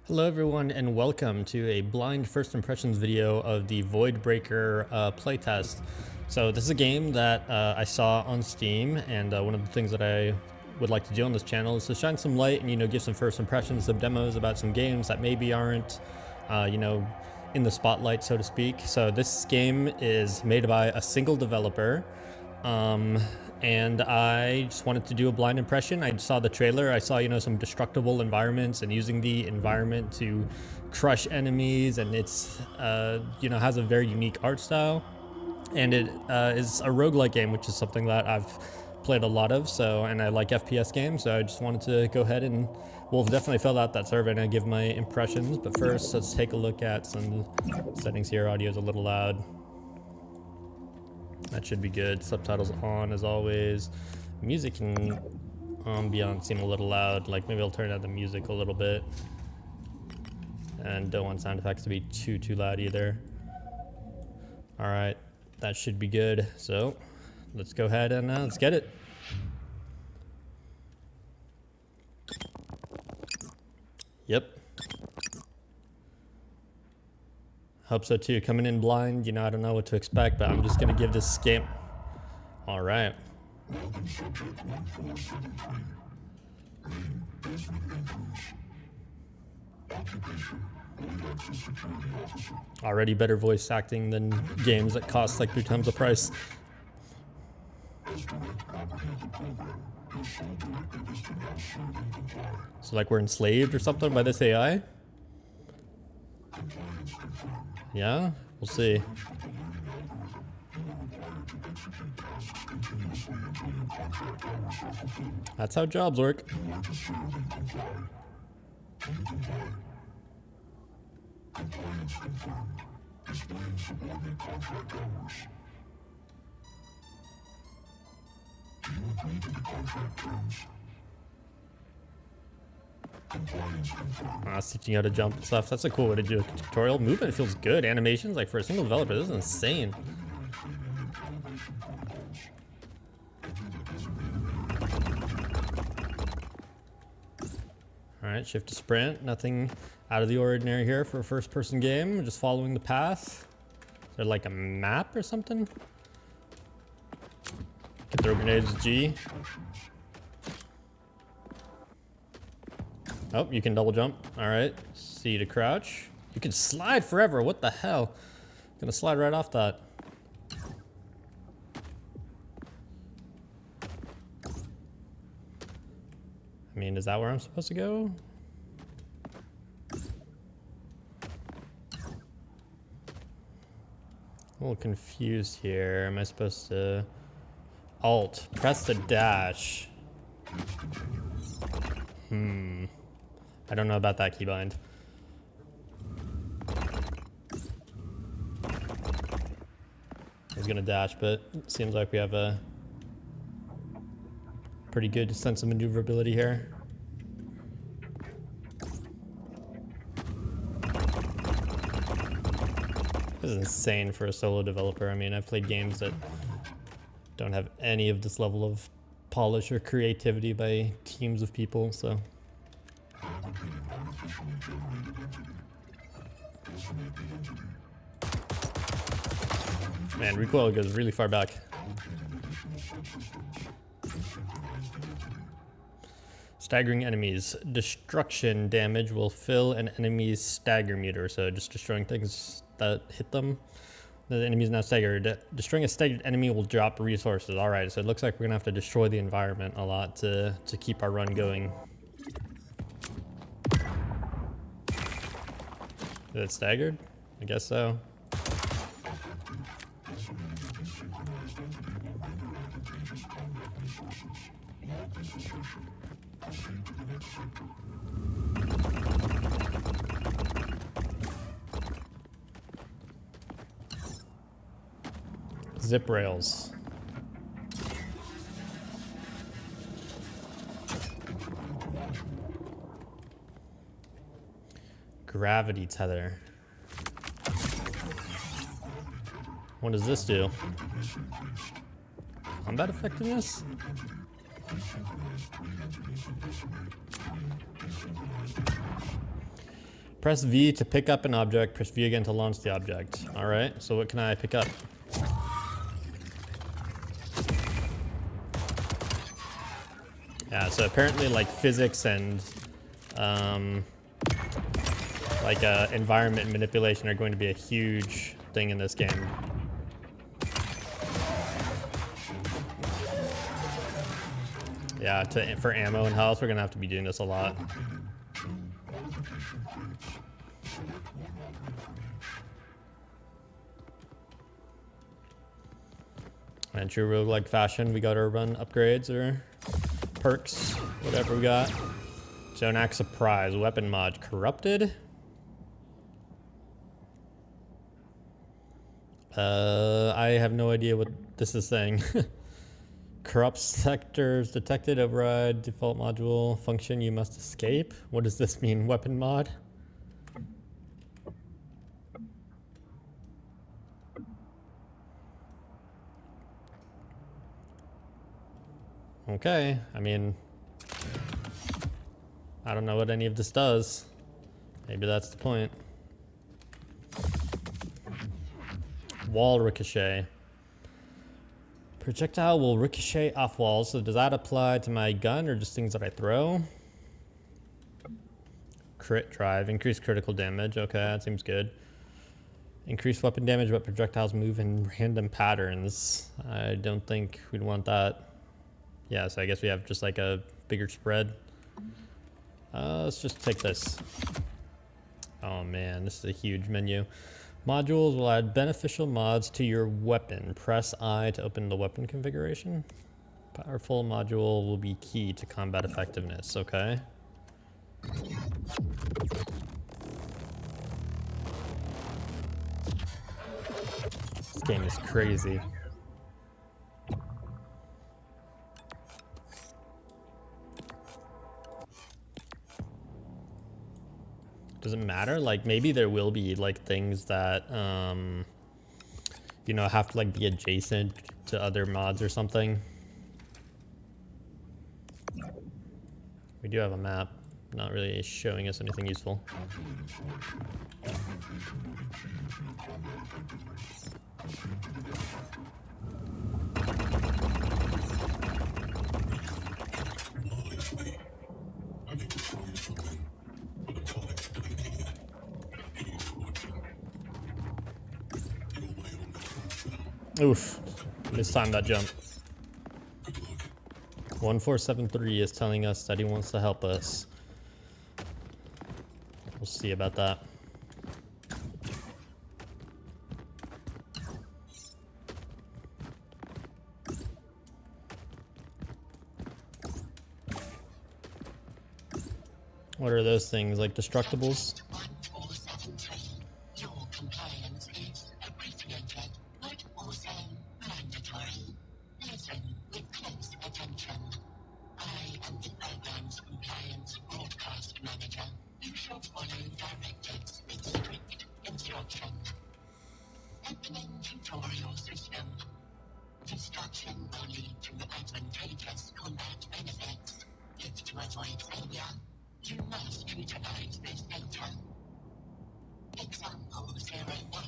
Hello everyone and welcome to a blind first impressions video of the Voidbreaker playtest. So this is a game that I saw on Steam, and one of the things that I would like to do on this channel is to shine some light and give some first impressions, some demos about some games that maybe aren't in the spotlight, so to speak. So this game is made by a single developer. And I just wanted to do a blind impression. I saw the trailer, I saw, some destructible environments and using the environment to crush enemies, and it's, has a very unique art style. And it is a roguelike game, which is something that I've played a lot of, and I like FPS games, so I just wanted to go ahead and, we'll definitely fill out that survey and I'll give my impressions. But first, let's take a look at some settings here. Audio is a little loud. That should be good. Subtitles on as always. Music and ambiance seem a little loud. Like maybe I'll turn down the music a little bit. And don't want sound effects to be too loud either. All right, that should be good. So let's go ahead and let's get it. Yep. Hope so too. Coming in blind, I don't know what to expect, but I'm just gonna give this game. All right. Already better voice acting than games that cost like 3 times the price. So like we're enslaved or something by this AI? Yeah, we'll see. That's how jobs work. It's teaching you how to jump and stuff. That's a cool way to do a tutorial. Movement feels good. Animations, like for a single developer, this is insane. Alright, shift to sprint. Nothing out of the ordinary here for a first person game. We're just following the path. Is there like a map or something? Can throw grenades with G. Oh, you can double jump. All right, C to crouch. You can slide forever. What the hell? Gonna slide right off that. I mean, is that where I'm supposed to go? A little confused here. Am I supposed to Alt, press the dash? I don't know about that keybind. I was gonna dash, but it seems like we have a pretty good sense of maneuverability here. This is insane for a solo developer. I mean, I've played games that don't have any of this level of polish or creativity by teams of people, so. Man, recoil goes really far back. Staggering enemies. Destruction damage will fill an enemy's stagger meter, so just destroying things that hit them. The enemy is now staggered. Destroying a staggered enemy will drop resources. All right, so it looks like we're gonna have to destroy the environment a lot to keep our run going. Is it staggered? I guess so. Zip rails. Gravity tether. What does this do? Combat effectiveness? Press V to pick up an object, press V again to launch the object. All right, so what can I pick up? Yeah, so apparently like physics and environment manipulation are going to be a huge thing in this game. Yeah, for ammo and health, we're gonna have to be doing this a lot. In true roguelike fashion, we gotta run upgrades or perks, whatever we got. Zone Axe Surprise, weapon mod, corrupted. I have no idea what this is saying. Corrupt sectors detected, override, default module, function you must escape. What does this mean, weapon mod? Okay, I mean, I don't know what any of this does. Maybe that's the point. Wall ricochet. Projectile will ricochet off walls, so does that apply to my gun or just things that I throw? Crit drive, increased critical damage, okay, that seems good. Increased weapon damage, but projectiles move in random patterns. I don't think we'd want that. Yeah, so I guess we have just like a bigger spread. Let's just take this. Oh man, this is a huge menu. Modules will add beneficial mods to your weapon. Press I to open the weapon configuration. Powerful module will be key to combat effectiveness, okay? This game is crazy. Doesn't matter, like maybe there will be like things that you know, have to like be adjacent to other mods or something. We do have a map, not really showing us anything useful. Oof, mistimed that jump. 1473 is telling us that he wants to help us. We'll see about that. What are those things, like destructibles? Destruction will lead to advantageous combat benefits. If to avoid failure, you must utilize this data. Example 01.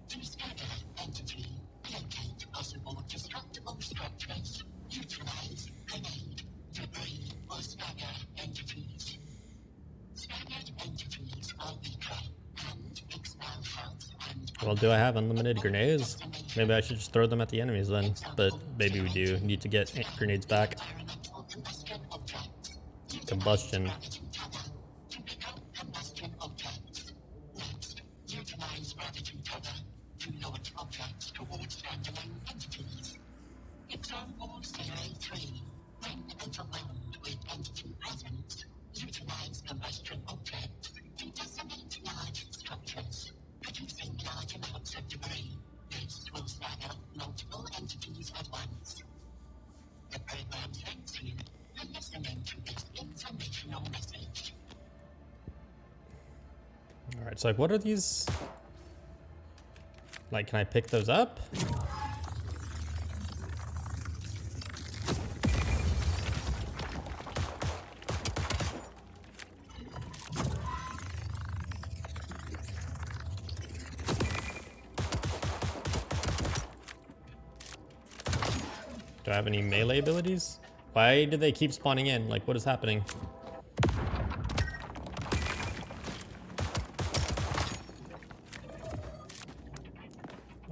To stagger entity, locate possible destructible structures. Utilize grenade, debris, or stagger entities. Staggered entities are weaker and expel health and... Well, do I have unlimited grenades? Maybe I should just throw them at the enemies then, but maybe we do need to get grenades back. Combustion. Utilize gravity cover to launch objects towards standalone entities. Example 03. When overwhelmed with entity presence, utilize combustion objects to decimate large structures, producing large amounts of debris. This will stagger multiple entities at once. The program thanks you for listening to this informational message. Alright, so like what are these? Like, can I pick those up? Do I have any melee abilities? Why do they keep spawning in? Like, what is happening?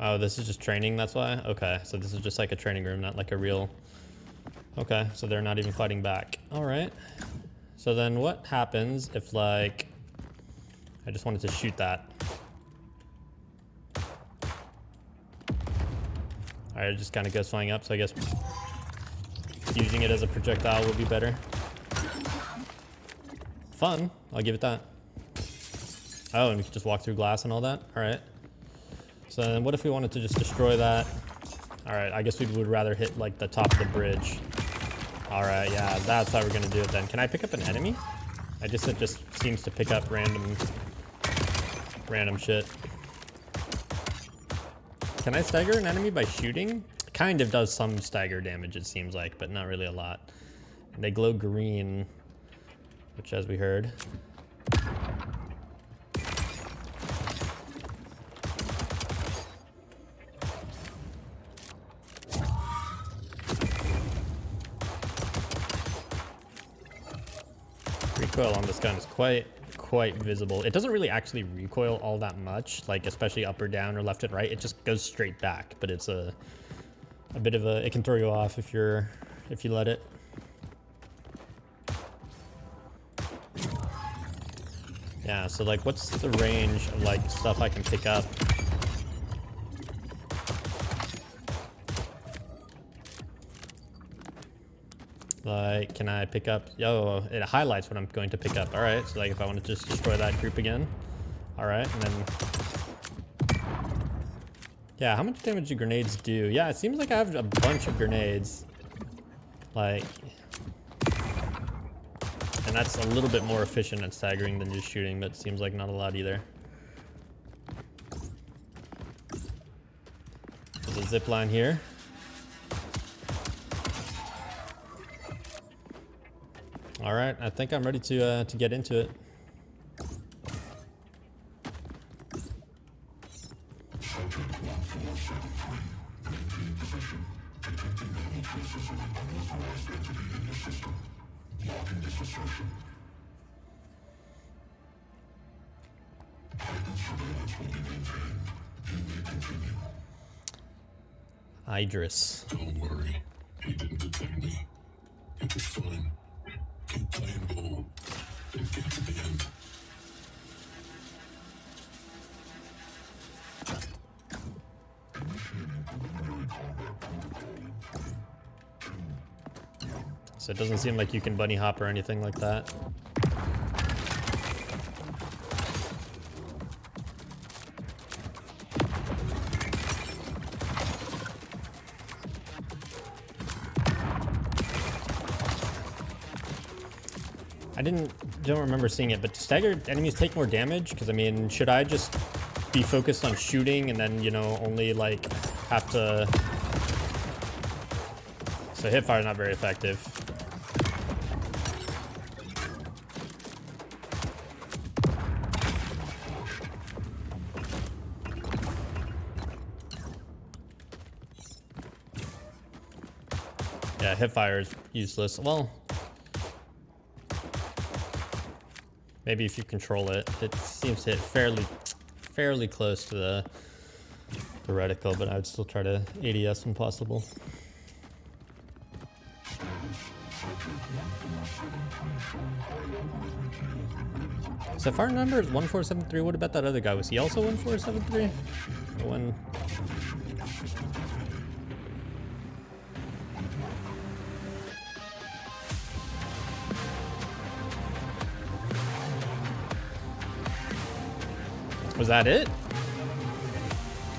Oh, this is just training, that's why? Okay, so this is just like a training room, not like a real... Okay, so they're not even fighting back. Alright. So then what happens if, like... I just wanted to shoot that. Alright, it just kind of goes flying up, so I guess using it as a projectile would be better. Fun, I'll give it that. Oh, and we can just walk through glass and all that? Alright. So then what if we wanted to just destroy that? Alright, I guess we would rather hit like the top of the bridge. Alright, yeah, that's how we're gonna do it then. Can I pick up an enemy? It just seems to pick up random shit. Can I stagger an enemy by shooting? It kind of does some stagger damage, it seems like, but not really a lot. And they glow green, which as we heard. Recoil on this gun is quite visible. It doesn't really actually recoil all that much, like especially up or down or left and right. It just goes straight back, but it's a bit of a, it can throw you off if you let it. Yeah, so like what's the range of like stuff I can pick up? Like, can I pick up? Oh, it highlights what I'm going to pick up. All right, so like if I want to just destroy that group again. All right, and then... Yeah, how much damage do grenades do? Yeah, it seems like I have a bunch of grenades. Like... And that's a little bit more efficient at staggering than just shooting, but it seems like not a lot either. There's a zip line here. All right, I think I'm ready to get into it. Idris. Don't worry, he didn't detect me. It was fine. Keep playing ball and get to the end. So it doesn't seem like you can bunny hop or anything like that. Don't remember seeing it, but staggered enemies take more damage? Because I mean, should I just be focused on shooting and then, you know, only like have to... So hipfire is not very effective. Yeah, hipfire is useless. Well, maybe if you control it, it seems to hit fairly close to the reticle, but I would still try to ADS when possible. So if I remember, it's 1473. What about that other guy? Was he also 1473? When? Was that it?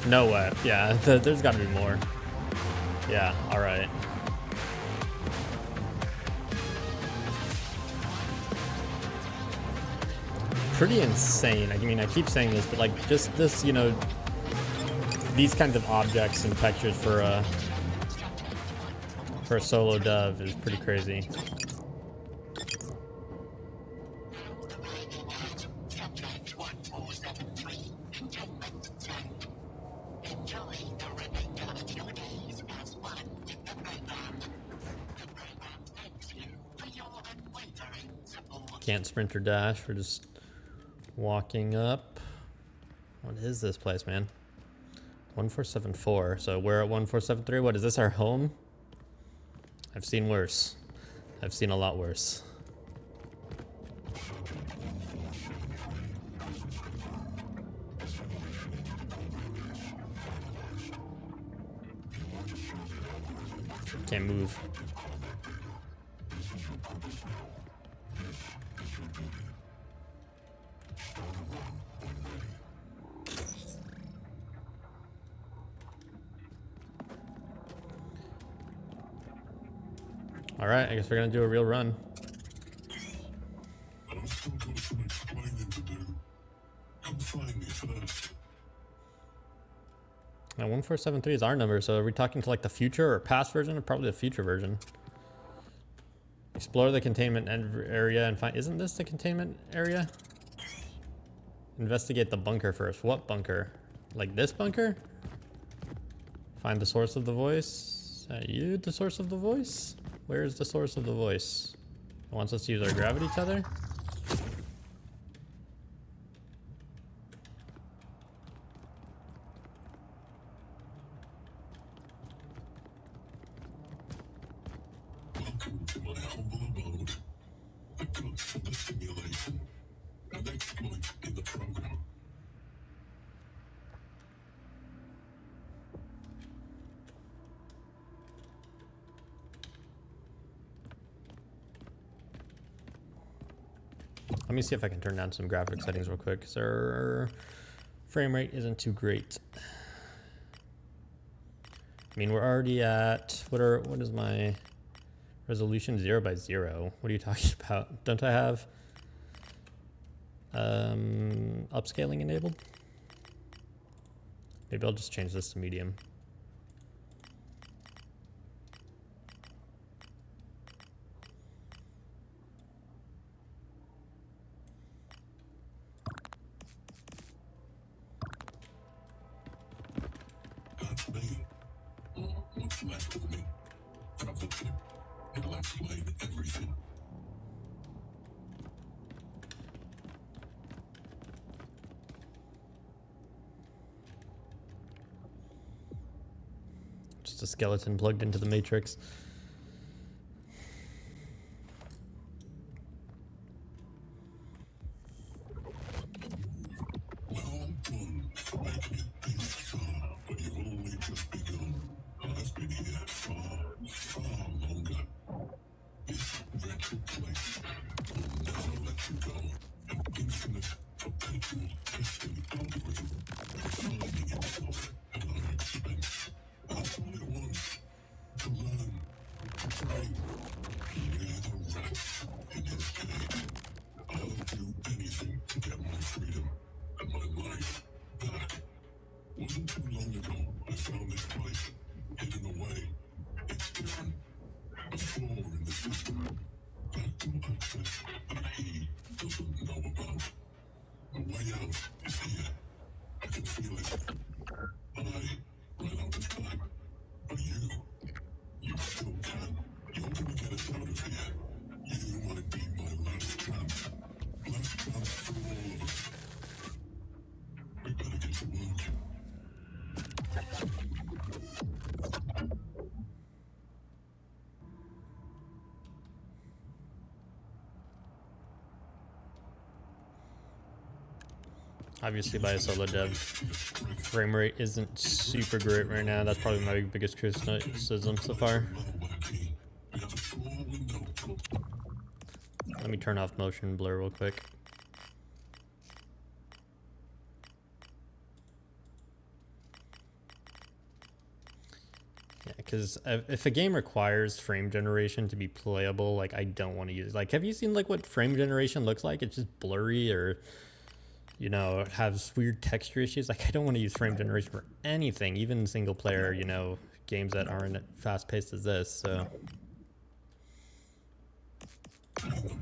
No way. Yeah, there's got to be more. Yeah, all right. Pretty insane. I mean, I keep saying this, but like just this, you know, these kinds of objects and textures for a solo dove is pretty crazy. Can't sprint or dash. We're just walking up. What is this place, man? 1474. So we're at 1473. What is this, our home? I've seen worse. I've seen a lot worse. Can't move. All right, I guess we're gonna do a real run. I've still got some explaining to do. Come find me first. Now 1473 is our number, so are we talking to like the future or past version, or probably the future version? Explore the containment area and find... Isn't this the containment area? Investigate the bunker first. What bunker? Like this bunker? Find the source of the voice. Is that you, the source of the voice? Where is the source of the voice? It wants us to use our gravity tether? Welcome to my humble abode. The guts for the simulation. An exploit in the program. Let me see if I can turn down some graphic settings real quick, because our frame rate isn't too great. I mean, we're already at... What is my resolution? 0 by 0. What are you talking about? Don't I have upscaling enabled? Maybe I'll just change this to medium. That's me. Or what's left of me. Grab the tip. It'll explain everything. Just a skeleton plugged into the matrix. Well done for making it this far, but you've only just begun. I've been here far, far longer. This wretched place will never let you go. An infinite, perpetual testing algorithm, refining itself at our expense. That's all it wants. To learn, to train. We're the rats in his cage. I'll do anything to get my freedom and my life back. Wasn't too long ago I found this place, hidden away. It's different. A flaw in the system. Backdoor access that he doesn't know about. The way out is here. I can feel it. I ran out of time. But you still can. You're gonna get us out of here. You might be my last chance. Last chance for all of us. We better get to work. Obviously by a solo dev, frame rate isn't super great right now. That's probably my biggest criticism so far. Let me turn off motion blur real quick. Yeah, because if a game requires frame generation to be playable, like I don't want to use it. Like, have you seen like what frame generation looks like? It's just blurry, or you know, it has weird texture issues. Like, I don't want to use frame generation for anything, even single player, you know, games that aren't fast paced as this. So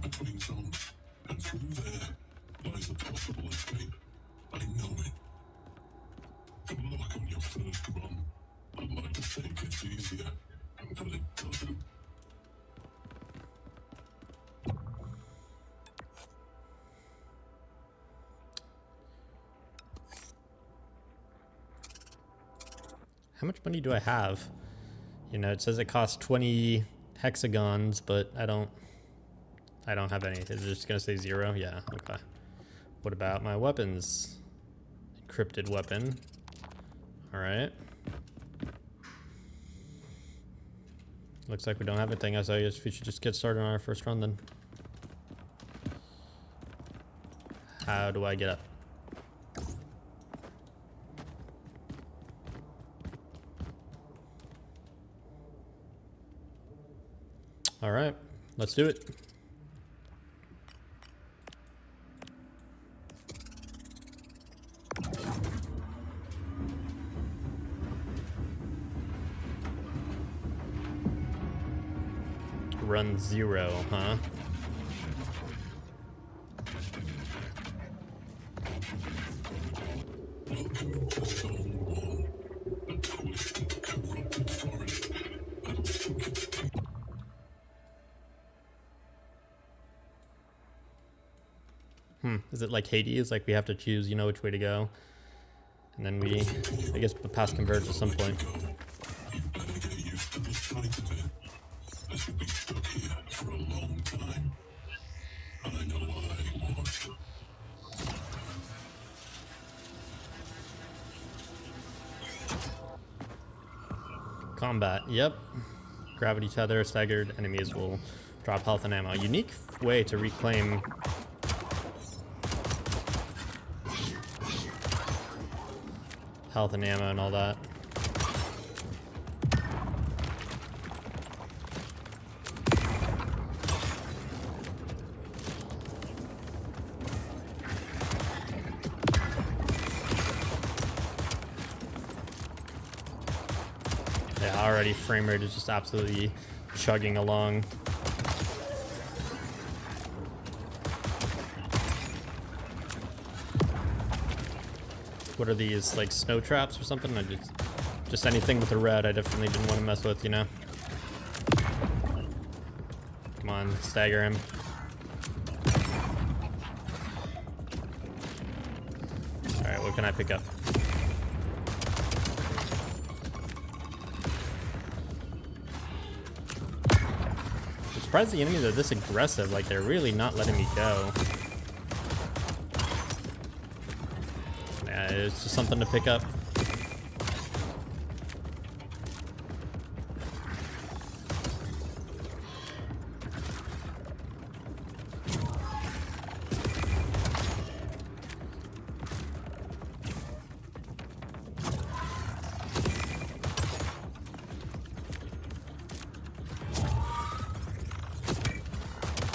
Between zones, and through there lies a possible escape. I know it. Good luck on your first run. I'd like to think it's easier, but it doesn't. how much money do I have? You know, it says it costs 20 hexagons, but I don't have any. Is it just gonna say 0? Yeah, okay. What about my weapons? Encrypted weapon. All right. Looks like we don't have anything else. I guess we should just get started on our first run then. How do I get up? All right, let's do it. Run 0, huh? Is it like Hades? Like we have to choose, you know, which way to go? And then we, I guess, the paths converge at some point. Combat, yep. Gravity tether, staggered enemies will drop health and ammo. Unique way to reclaim health and ammo and all that. Yeah, already frame rate is just absolutely chugging along. What are these, like snow traps or something? I just anything with the red I definitely didn't want to mess with, you know? Come on, stagger him. Alright, what can I pick up? I'm surprised the enemies are this aggressive, like they're really not letting me go. It's just something to pick up.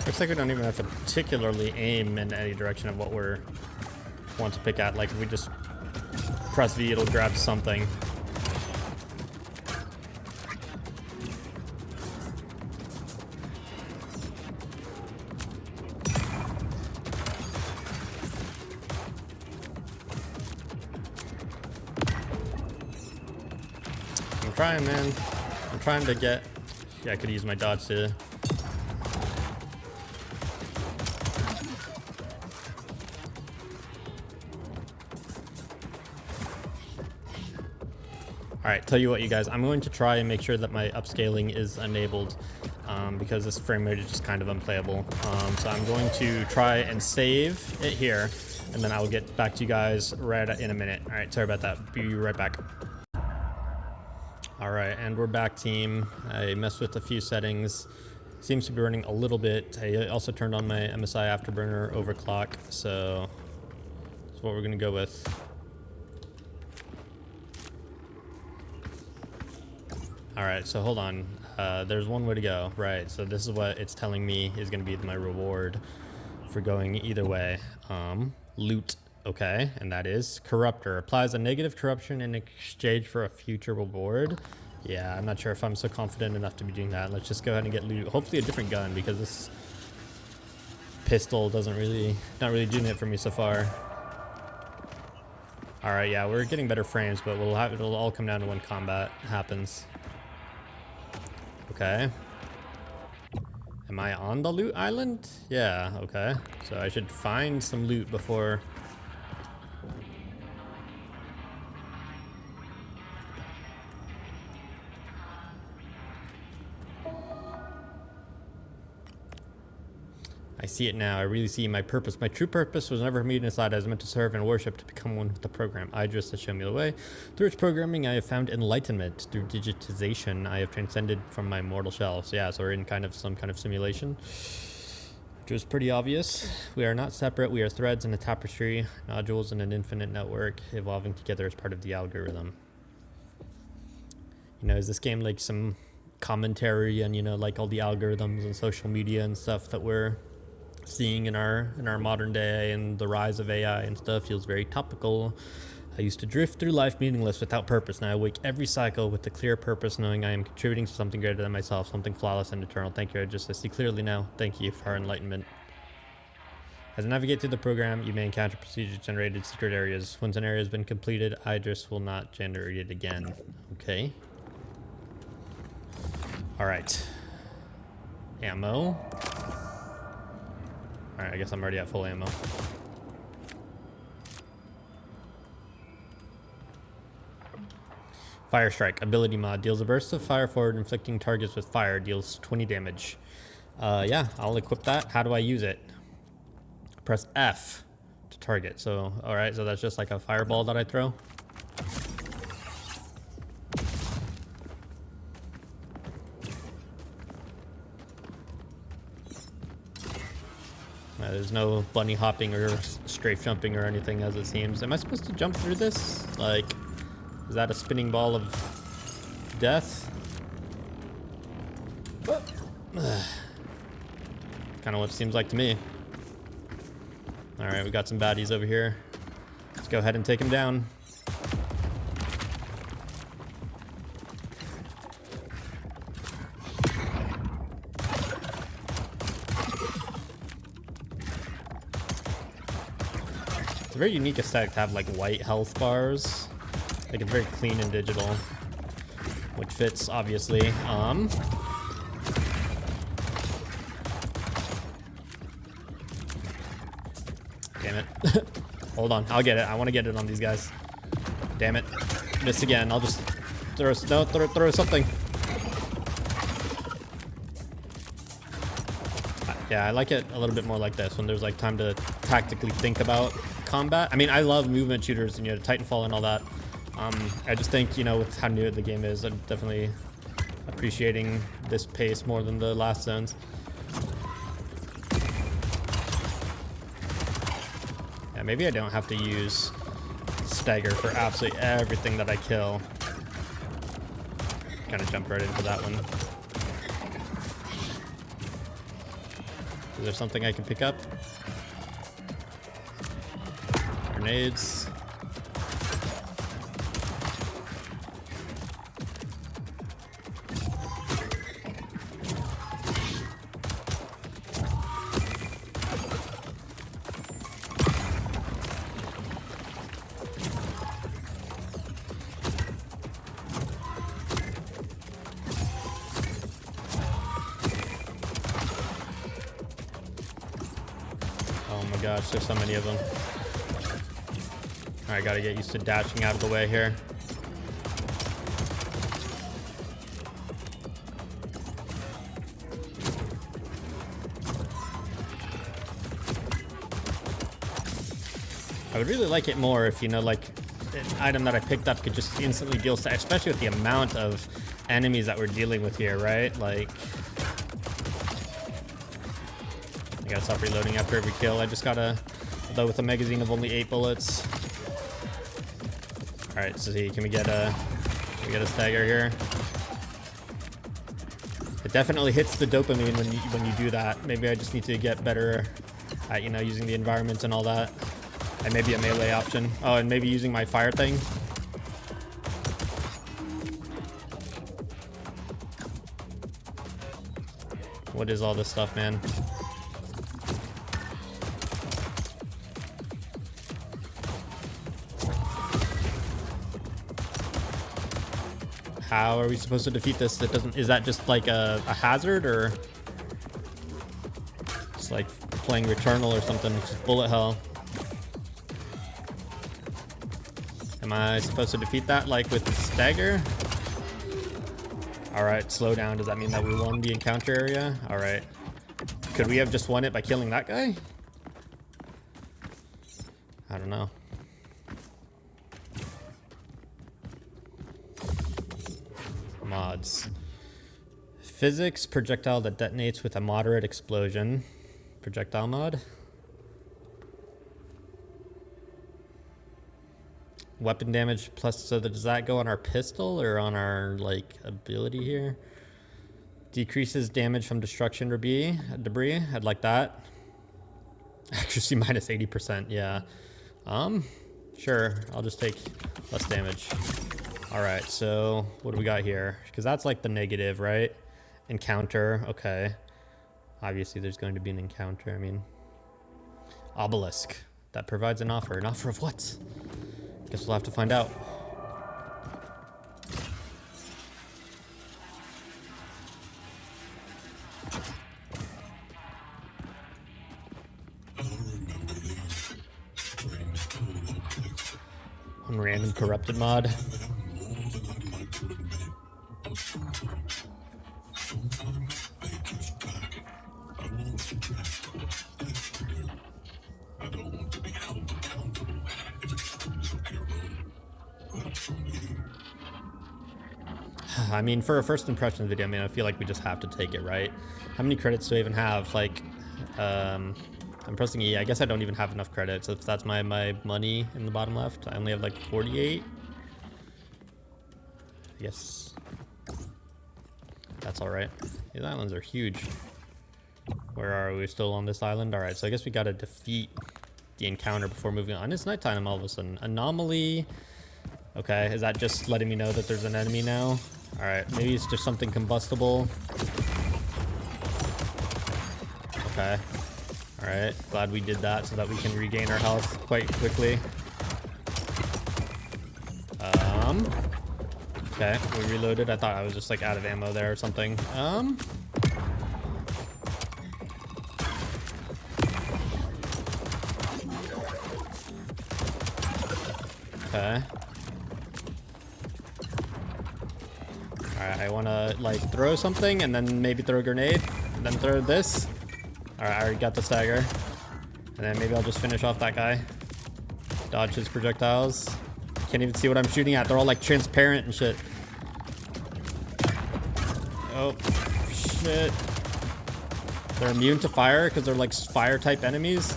Looks like we don't even have to particularly aim in any direction of what we're want to pick at. Like if we just press V, it'll grab something. I'm trying, man. I'm trying to get... Yeah, I could use my dodge to... Alright, tell you what, you guys, I'm going to try and make sure that my upscaling is enabled because this frame rate is just kind of unplayable. So I'm going to try and save it here, and then I will get back to you guys right in a minute. Alright, sorry about that. Be right back. Alright, and we're back, team. I messed with a few settings. Seems to be running a little bit. I also turned on my MSI Afterburner overclock, so that's what we're going to go with. Alright, so hold on. There's one way to go. Right, so this is what it's telling me is going to be my reward for going either way. Loot, okay, and that is Corruptor. Applies a negative corruption in exchange for a future reward. Yeah, I'm not sure if I'm so confident enough to be doing that. Let's just go ahead and get loot. Hopefully a different gun, because this pistol not really doing it for me so far. Alright, yeah, we're getting better frames, but it'll all come down to when combat happens. Okay. Am I on the loot island? Yeah, okay. So I should find some loot before... I see it now. I really see my purpose. My true purpose was never for me to decide. I was meant to serve and worship, to become one with the program. Idris has shown me the way. Through its programming, I have found enlightenment. Through digitization, I have transcended from my mortal shell. So yeah, so we're in kind of some kind of simulation, which was pretty obvious. We are not separate. We are threads in a tapestry, nodules in an infinite network, evolving together as part of the algorithm. You know, is this game like some commentary on, you know, like all the algorithms and social media and stuff that we're seeing in our modern day, and the rise of AI and stuff feels very topical. I used to drift through life meaningless without purpose. Now I wake every cycle with a clear purpose, knowing I am contributing to something greater than myself, something flawless and eternal. Thank you, I just see clearly now. Thank you for our enlightenment. As I navigate through the program, you may encounter procedure-generated secret areas. Once an area has been completed, Idris will not generate it again. Okay. Alright. Ammo. Alright, I guess I'm already at full ammo. Fire Strike. Ability mod. Deals a burst of fire forward, inflicting targets with fire. Deals 20 damage. Yeah, I'll equip that. How do I use it? Press F to target. So, alright, so that's just like a fireball that I throw. There's no bunny hopping or strafe jumping or anything, as it seems. Am I supposed to jump through this? Like, is that a spinning ball of death? Kind of what it seems like to me. Alright, we got some baddies over here. Let's go ahead and take them down. It's a very unique aesthetic to have like white health bars. Like, it's very clean and digital, which fits obviously. Damn it. Hold on, I'll get it. I want to get it on these guys. Damn it. Missed again. I'll just throw something. Yeah, I like it a little bit more like this, when there's like time to tactically think about combat. I mean, I love movement shooters and, you know, Titanfall and all that. I just think, you know, with how new the game is, I'm definitely appreciating this pace more than the last zones. Yeah, maybe I don't have to use stagger for absolutely everything that I kill. Kind of jump right into that one. Is there something I can pick up? Grenades. Oh my gosh, there's so many of them. Alright, gotta get used to dashing out of the way here. I would really like it more if, you know, like, an item that I picked up could just instantly deal, especially with the amount of enemies that we're dealing with here, right? Like, I gotta stop reloading after every kill. I just gotta, though, with a magazine of only 8 bullets. All right, so see, can we get a stagger here? It definitely hits the dopamine when you do that. Maybe I just need to get better at, you know, using the environment and all that. And maybe a melee option. Oh, and maybe using my fire thing. What is all this stuff, man? How are we supposed to defeat this? That doesn't. Is that just like a hazard, or it's like playing Returnal or something? Just bullet hell. Am I supposed to defeat that like with stagger? All right, slow down. Does that mean that we won the encounter area? All right. Could we have just won it by killing that guy? I don't know. Mods. Physics projectile that detonates with a moderate explosion. Projectile mod. Weapon damage plus, so does that go on our pistol or on our like ability here? Decreases damage from destruction debris. I'd like that. Accuracy minus 80%, yeah. Sure, I'll just take less damage. All right, so what do we got here? Because that's like the negative, right? Encounter, okay. Obviously there's going to be an encounter, I mean. Obelisk, that provides an offer. An offer of what? Guess we'll have to find out. On random corrupted mod. I mean, for a first impressions video, I mean, I feel like we just have to take it, right? How many credits do I even have? Like, I'm pressing E. I guess I don't even have enough credits. If that's my money in the bottom left, I only have like 48. Yes. That's all right. These islands are huge. Where are we? Still on this island? All right, so I guess we got to defeat the encounter before moving on. It's nighttime all of a sudden. Anomaly. Okay, is that just letting me know that there's an enemy now? All right, maybe it's just something combustible. Okay. All right, glad we did that so that we can regain our health quite quickly. Okay, we reloaded. I thought I was just like out of ammo there or something. Okay. Alright, I want to like throw something and then maybe throw a grenade and then throw this. Alright, I already got the stagger. And then maybe I'll just finish off that guy. Dodge his projectiles. Can't even see what I'm shooting at. They're all like transparent and shit. Oh, shit. They're immune to fire because they're like fire type enemies.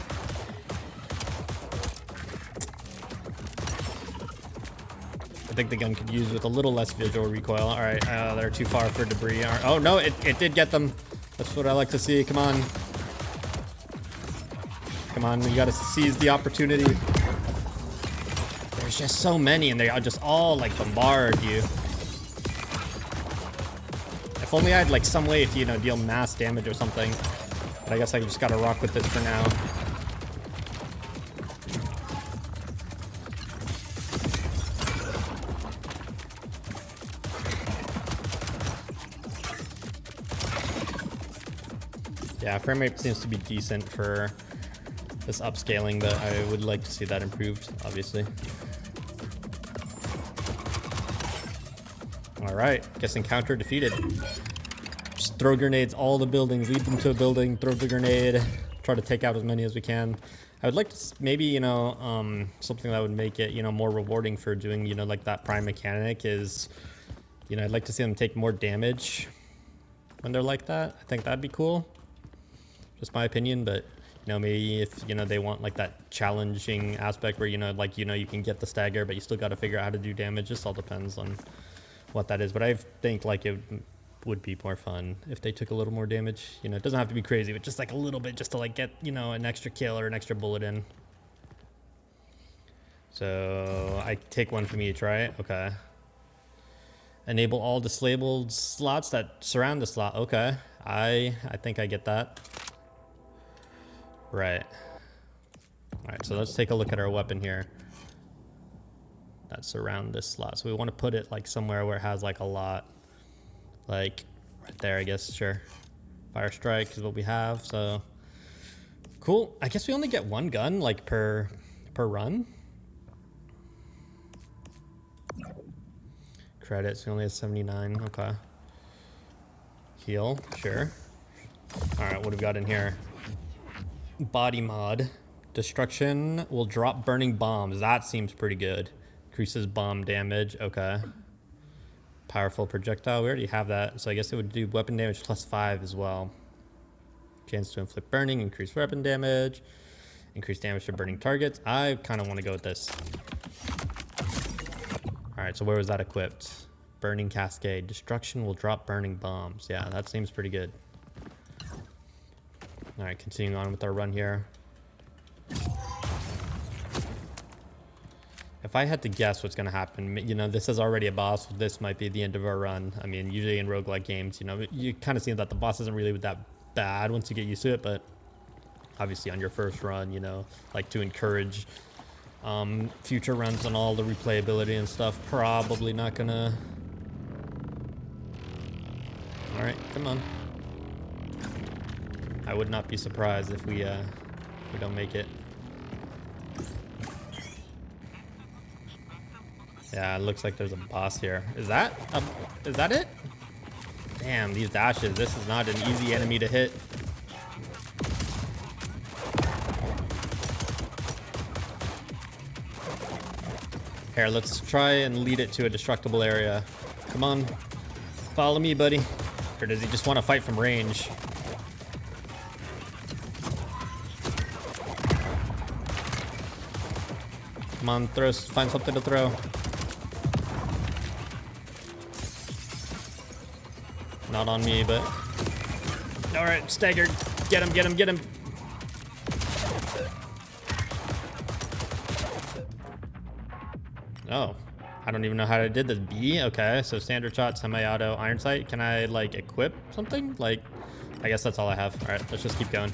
I think the gun could use with a little less visual recoil. All right, they're too far for debris. Oh no, it did get them. That's what I like to see. Come on. Come on, we gotta seize the opportunity. There's just so many and they are just all like bombard you. If only I had like some way to, you know, deal mass damage or something. But I guess I just gotta rock with this for now. Yeah, frame rate seems to be decent for this upscaling, but I would like to see that improved, obviously. Alright, guess encounter defeated. Just throw grenades all the buildings, lead them to a building, throw the grenade, try to take out as many as we can. I would like to maybe, you know, something that would make it, you know, more rewarding for doing, you know, like that prime mechanic is, you know, I'd like to see them take more damage when they're like that. I think that'd be cool. Just my opinion, but you know, maybe if, you know, they want like that challenging aspect where, you know, like, you know, you can get the stagger, but you still got to figure out how to do damage. Just all depends on what that is. But I think like it would be more fun if they took a little more damage. You know, it doesn't have to be crazy, but just like a little bit, just to like get, you know, an extra kill or an extra bullet in. So I take one from each, right? Okay. Enable all disabled slots that surround the slot. Okay. I think I get that. Right. All right, so let's take a look at our weapon here. That surround this slot. So we want to put it like somewhere where it has like a lot. Like right there, I guess, sure. Fire strike is what we have, so. Cool, I guess we only get one gun like per run. Credits, we only have 79, okay. Heal, sure. All right, what have we got in here? Body mod. Destruction will drop burning bombs. That seems pretty good. Increases bomb damage. Okay. Powerful projectile. We already have that. So I guess it would do weapon damage +5 as well. Chance to inflict burning. Increase weapon damage. Increase damage to burning targets. I kind of want to go with this. All right, so where was that equipped? Burning cascade. Destruction will drop burning bombs. Yeah, that seems pretty good. All right, continuing on with our run here. If I had to guess what's going to happen, you know, this is already a boss. This might be the end of our run. I mean, usually in roguelike games, you know, you kind of see that the boss isn't really that bad once you get used to it, but obviously on your first run, you know, like to encourage future runs and all the replayability and stuff, probably not going to... All right, come on. I would not be surprised if we don't make it. Yeah, it looks like there's a boss here. Is that it? Damn, these dashes. This is not an easy enemy to hit. Here, let's try and lead it to a destructible area. Come on. Follow me, buddy. Or does he just want to fight from range? Come on, find something to throw. Not on me, but... Alright, staggered. Get him, get him, get him. Oh, I don't even know how I did this. B? Okay, so standard shot, semi-auto, iron sight. Can I, like, equip something? Like, I guess that's all I have. Alright, let's just keep going.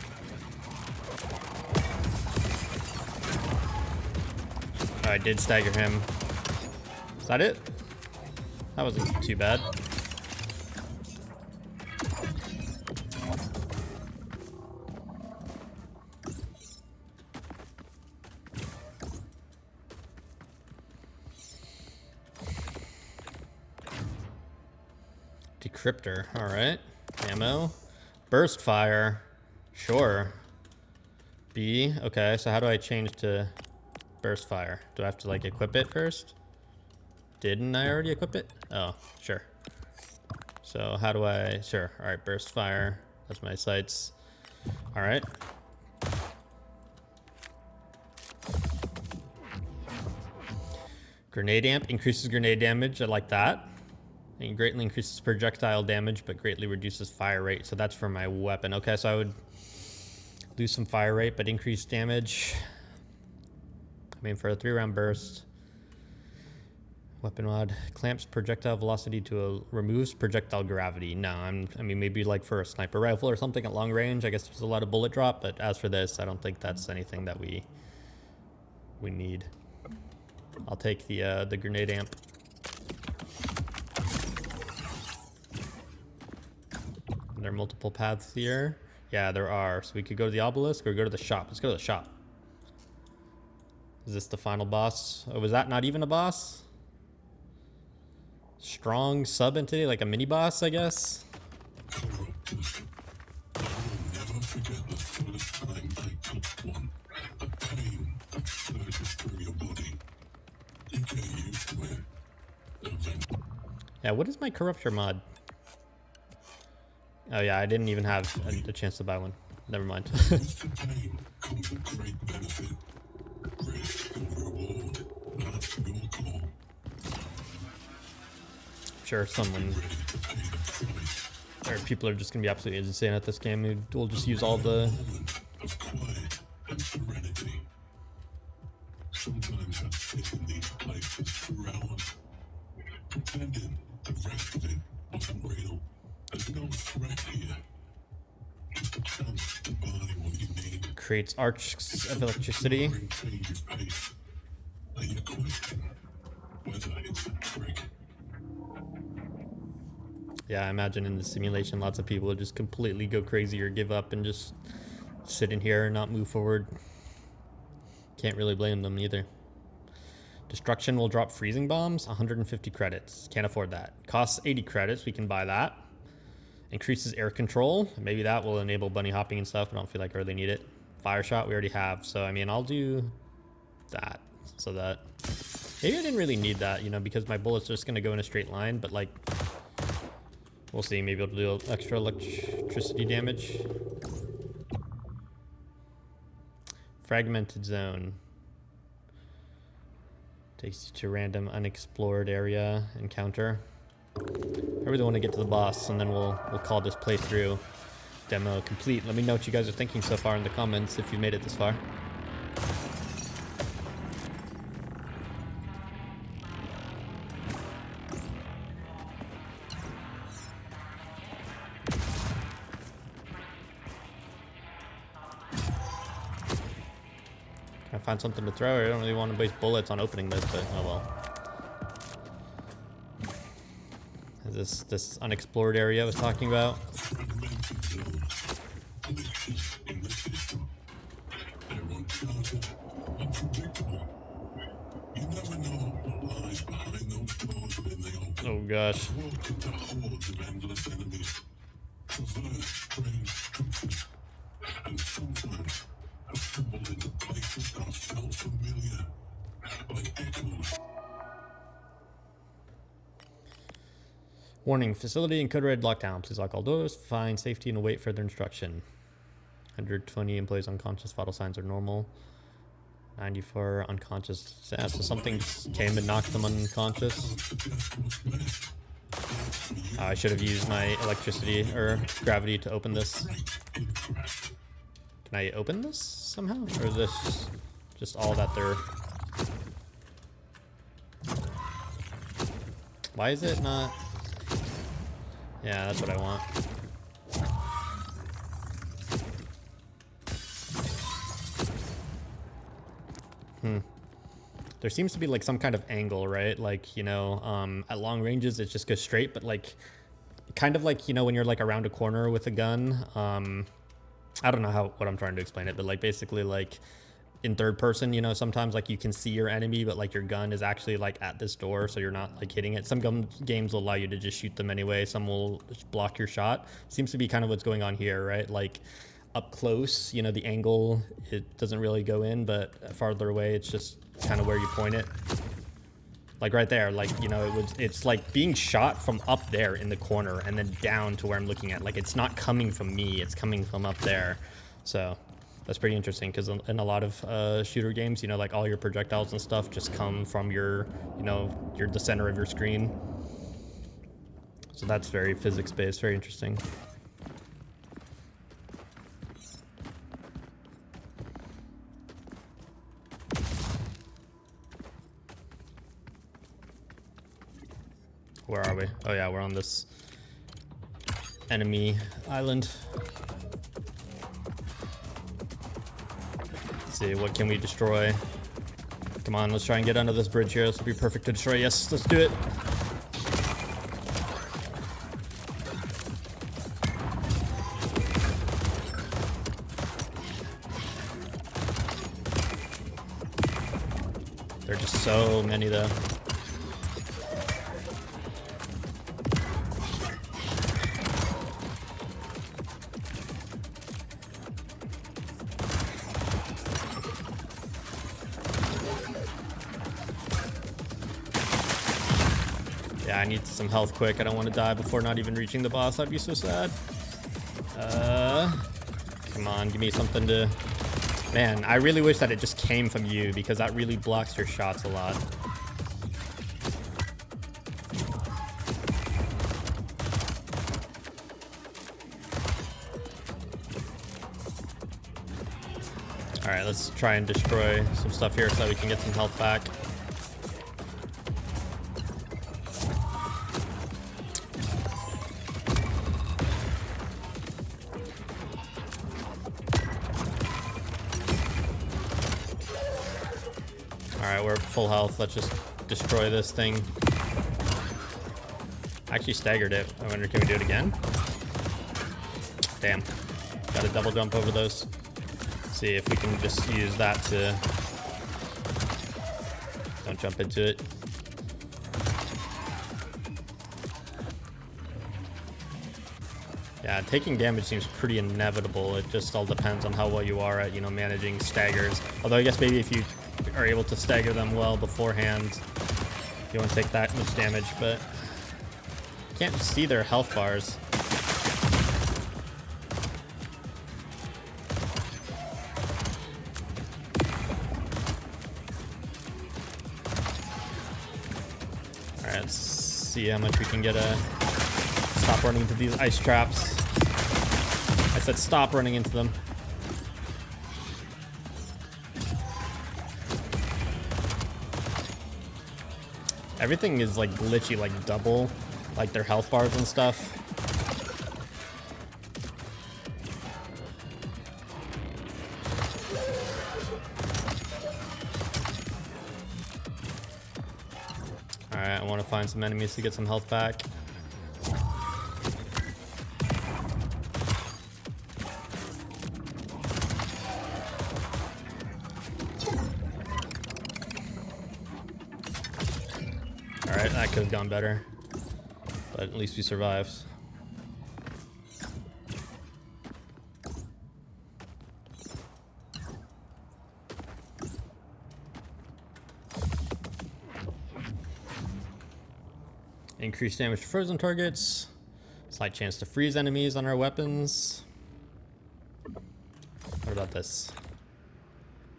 I did stagger him. Is that it? That wasn't too bad. Decryptor, all right. Ammo. Burst fire. Sure. B, okay, so how do I change to burst fire? Do I have to like equip it first? Didn't I already equip it? Oh, sure. So how do I, sure. All right, burst fire. That's my sights. All right. Grenade amp increases grenade damage. I like that. It greatly increases projectile damage, but greatly reduces fire rate. So that's for my weapon. Okay, so I would lose some fire rate, but increase damage. I mean, for a 3-round burst. Weapon mod clamps projectile velocity to removes projectile gravity. No, I mean, maybe like for a sniper rifle or something at long range. I guess there's a lot of bullet drop, but as for this, I don't think that's anything that we need. I'll take the grenade amp. There are multiple paths here. Yeah, there are. So we could go to the obelisk or go to the shop. Let's go to the shop. Is this the final boss? Oh, was that not even a boss? Strong sub entity, like a mini boss, I guess. Corrupted. I will never forget the first time I touched one. The pain that surges through your body. You get used to it. Eventually. Yeah, what is my corruptor mod? Oh yeah, I didn't even have a chance to buy one. Never mind. With the pain comes a great benefit. Risk or reward. That's your call. Sure, someone Ready to pay the price. or people are just gonna be absolutely insane at this game who will just use all the... Moment of quiet and serenity. Sometimes I sit in these places for hours, pretending the rest of it wasn't real. There's no threat here. Just a chance to buy what you need. Creates arcs of electricity. Ignoring changes pace. Now you question whether it's a trick. Yeah, I imagine in the simulation, lots of people would just completely go crazy or give up and just sit in here and not move forward. Can't really blame them either. Destruction will drop freezing bombs, 150 credits. Can't afford that. Costs 80 credits, we can buy that. Increases air control. Maybe that will enable bunny hopping and stuff. I don't feel like I really need it. Fire shot we already have. So, I mean, I'll do that. So that... Maybe I didn't really need that, you know, because my bullets are just going to go in a straight line. But, like, we'll see. Maybe it'll do extra electricity damage. Fragmented zone. Takes you to random unexplored area encounter. I really want to get to the boss, and then we'll call this playthrough demo complete. Let me know what you guys are thinking so far in the comments if you made it this far. Can I find something to throw? I don't really want to waste bullets on opening this, but oh well. This unexplored area I was talking about. Oh gosh. And sometimes I stumbled into places that felt familiar, like echoes. Warning, facility in code red lockdown. Please lock all doors, find safety, and await further instruction. 120 employees unconscious, vital signs are normal. 94 unconscious. So something just came and knocked them unconscious. I should have used my electricity or gravity to open this. Can I open this somehow? Or is this just all that they're... Why is it not... Yeah, that's what I want. There seems to be like some kind of angle, right? Like, you know, at long ranges it just goes straight, but like kind of like, you know, when you're like around a corner with a gun, I don't know what I'm trying to explain it, but like basically like in third person, you know, sometimes like you can see your enemy, but like your gun is actually like at this door, so you're not like hitting it. Some games will allow you to just shoot them anyway. Some will just block your shot. Seems to be kind of what's going on here, right? Like up close, you know, the angle, it doesn't really go in, but farther away, it's just kind of where you point it. Like right there, like, you know, it's like being shot from up there in the corner and then down to where I'm looking at. Like it's not coming from me, it's coming from up there. So that's pretty interesting, because in a lot of shooter games, you know, like all your projectiles and stuff just come from your, you know, the center of your screen. So that's very physics-based, very interesting. Where are we? Oh yeah, we're on this enemy island. Let's see, what can we destroy? Come on, let's try and get under this bridge here. This will be perfect to destroy. Yes, let's do it. There are just so many though. Yeah, I need some health quick. I don't want to die before not even reaching the boss. I'd be so sad. Come on, give me something to... Man, I really wish that it just came from you, because that really blocks your shots a lot. Alright, let's try and destroy some stuff here so that we can get some health back. Alright, we're at full health. Let's just destroy this thing. I actually staggered it. I wonder, can we do it again? Damn. Gotta double jump over those. See if we can just use that to... Don't jump into it. Yeah, taking damage seems pretty inevitable. It just all depends on how well you are at, you know, managing staggers. Although I guess maybe if you are able to stagger them well beforehand, you won't take that much damage, but can't see their health bars. Alright, let's see how much we can get stop running into these ice traps. I said stop running into them. Everything is like glitchy, like double, like their health bars and stuff. Alright, I want to find some enemies to get some health back. Alright, that could have gone better, but at least we survived. Increased damage to frozen targets. Slight chance to freeze enemies on our weapons. What about this?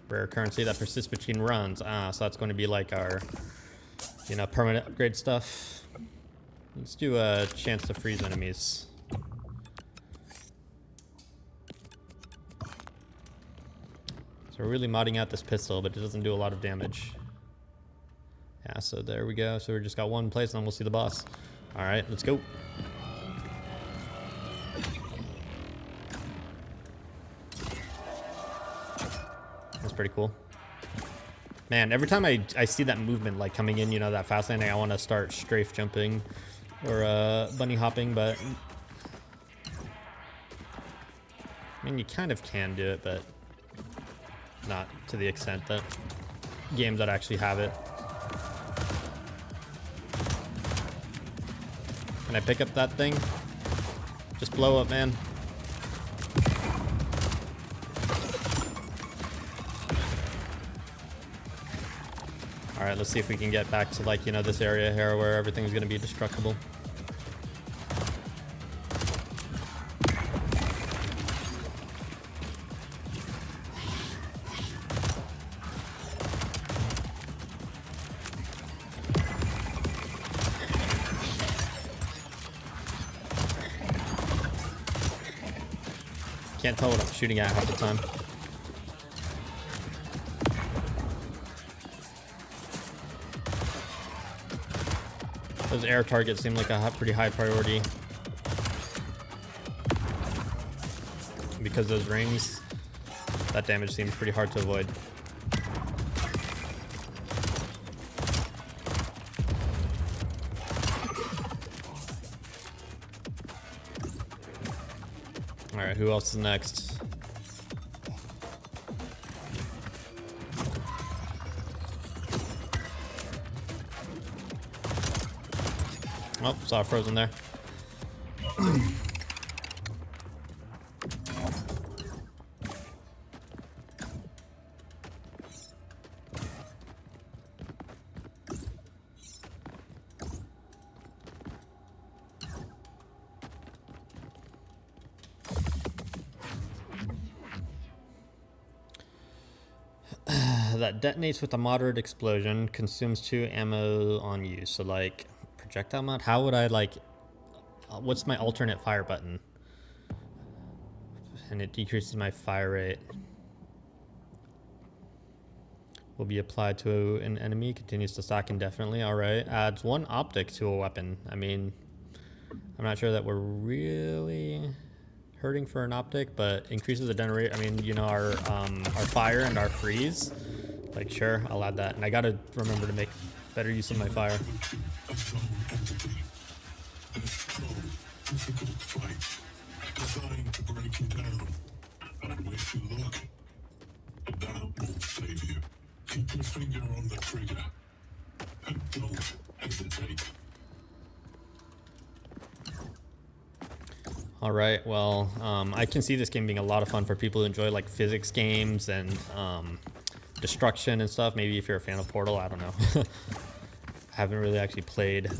Rare currency that persists between runs. Ah, so that's going to be like our, you know, permanent upgrade stuff. Let's do a chance to freeze enemies. So we're really modding out this pistol, but it doesn't do a lot of damage. Yeah, so there we go. So we just got one place and then we'll see the boss. All right, let's go. That's pretty cool. Man, every time I see that movement like coming in, you know, that fast landing, I want to start strafe jumping or bunny hopping, but I mean, you kind of can do it, but not to the extent that games that actually have it. Can I pick up that thing? Just blow up, man. All right, let's see if we can get back to, like, you know, this area here where everything's gonna be destructible. Can't tell what I'm shooting at half the time. Those air targets seem like a pretty high priority. Because those rings, that damage seems pretty hard to avoid. Alright, who else is next? Oh, saw frozen there. That detonates with a moderate explosion, consumes 2 ammo on use. So like projectile mod, how would I like, what's my alternate fire button? And it decreases my fire rate. Will be applied to an enemy, continues to stack indefinitely. All right, adds 1 optic to a weapon. I mean, I'm not sure that we're really hurting for an optic, but increases the generate. I mean, you know, our fire and our freeze. Like, sure, I'll add that. And I gotta remember to make better use of my fire. Difficult fight, designed to break you down. And wish you luck. That won't save you. Keep your finger on the trigger. And don't hesitate. All right, well, I can see this game being a lot of fun for people who enjoy like physics games and destruction and stuff. Maybe if you're a fan of Portal, I don't know. I haven't really actually played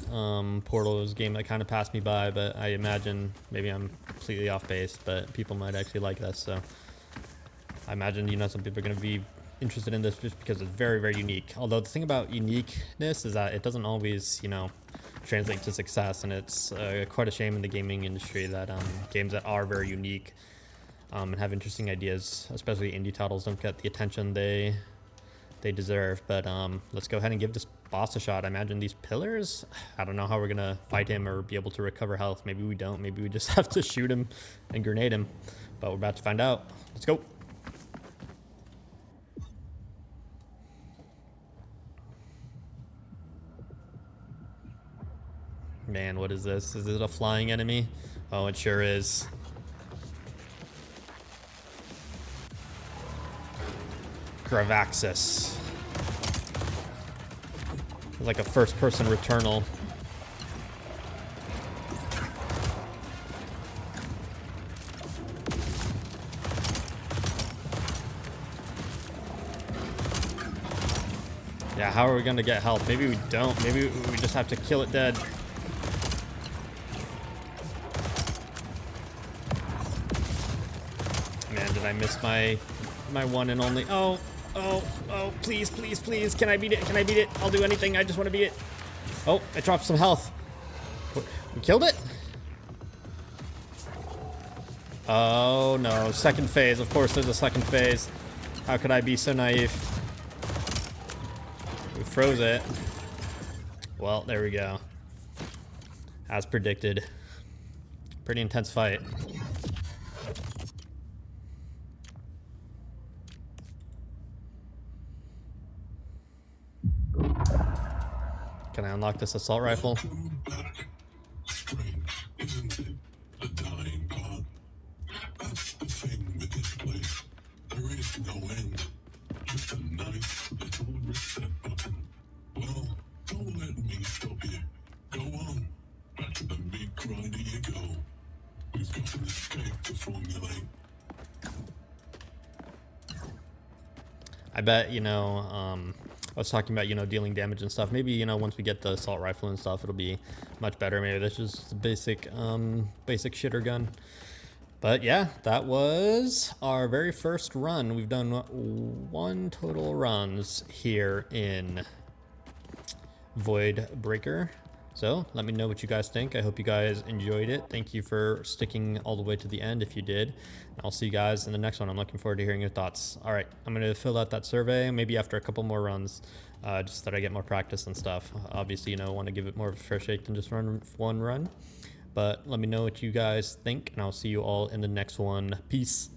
Portal. It was a game that kind of passed me by, but I imagine maybe I'm completely off base, but people might actually like this. So I imagine, you know, some people are going to be interested in this just because it's very, very unique. Although the thing about uniqueness is that it doesn't always, you know, translate to success, and it's quite a shame in the gaming industry that games that are very unique and have interesting ideas, especially indie titles, don't get the attention they deserve. But let's go ahead and give this boss a shot. I imagine these pillars, I don't know how we're gonna fight him or be able to recover health. Maybe we don't. Maybe we just have to shoot him and grenade him, but we're about to find out. Let's go. Man, what is this? Is it a flying enemy? Oh, it sure is. Gravaxis. Like a first-person Returnal. Yeah, how are we gonna get health? Maybe we don't. Maybe we just have to kill it dead. Man, did I miss my one and only? Oh, please, please, please. Can I beat it? Can I beat it? I'll do anything. I just want to beat it. Oh, I dropped some health. We killed it? Oh, no. Second phase. Of course, there's a second phase. How could I be so naive? We froze it. Well, there we go. As predicted. Pretty intense fight. Can I unlock this assault rifle? Strange, isn't it? The dying part. That's the thing with this place. There is no end. Just a nice little reset button. Well, don't let me stop you. Go on. Back to the meat grinder you go. We've got an escape to formulate. I bet, you know, I was talking about, you know, dealing damage and stuff. Maybe, you know, once we get the assault rifle and stuff, it'll be much better. Maybe that's just the basic shitter gun. But yeah, that was our very first run. We've done 1 total runs here in Void Breaker. So let me know what you guys think. I hope you guys enjoyed it. Thank you for sticking all the way to the end if you did. I'll see you guys in the next one. I'm looking forward to hearing your thoughts. All right, I'm going to fill out that survey maybe after a couple more runs, just that I get more practice and stuff. Obviously, you know, I want to give it more of a fair shake than just run one run. But let me know what you guys think, and I'll see you all in the next one. Peace.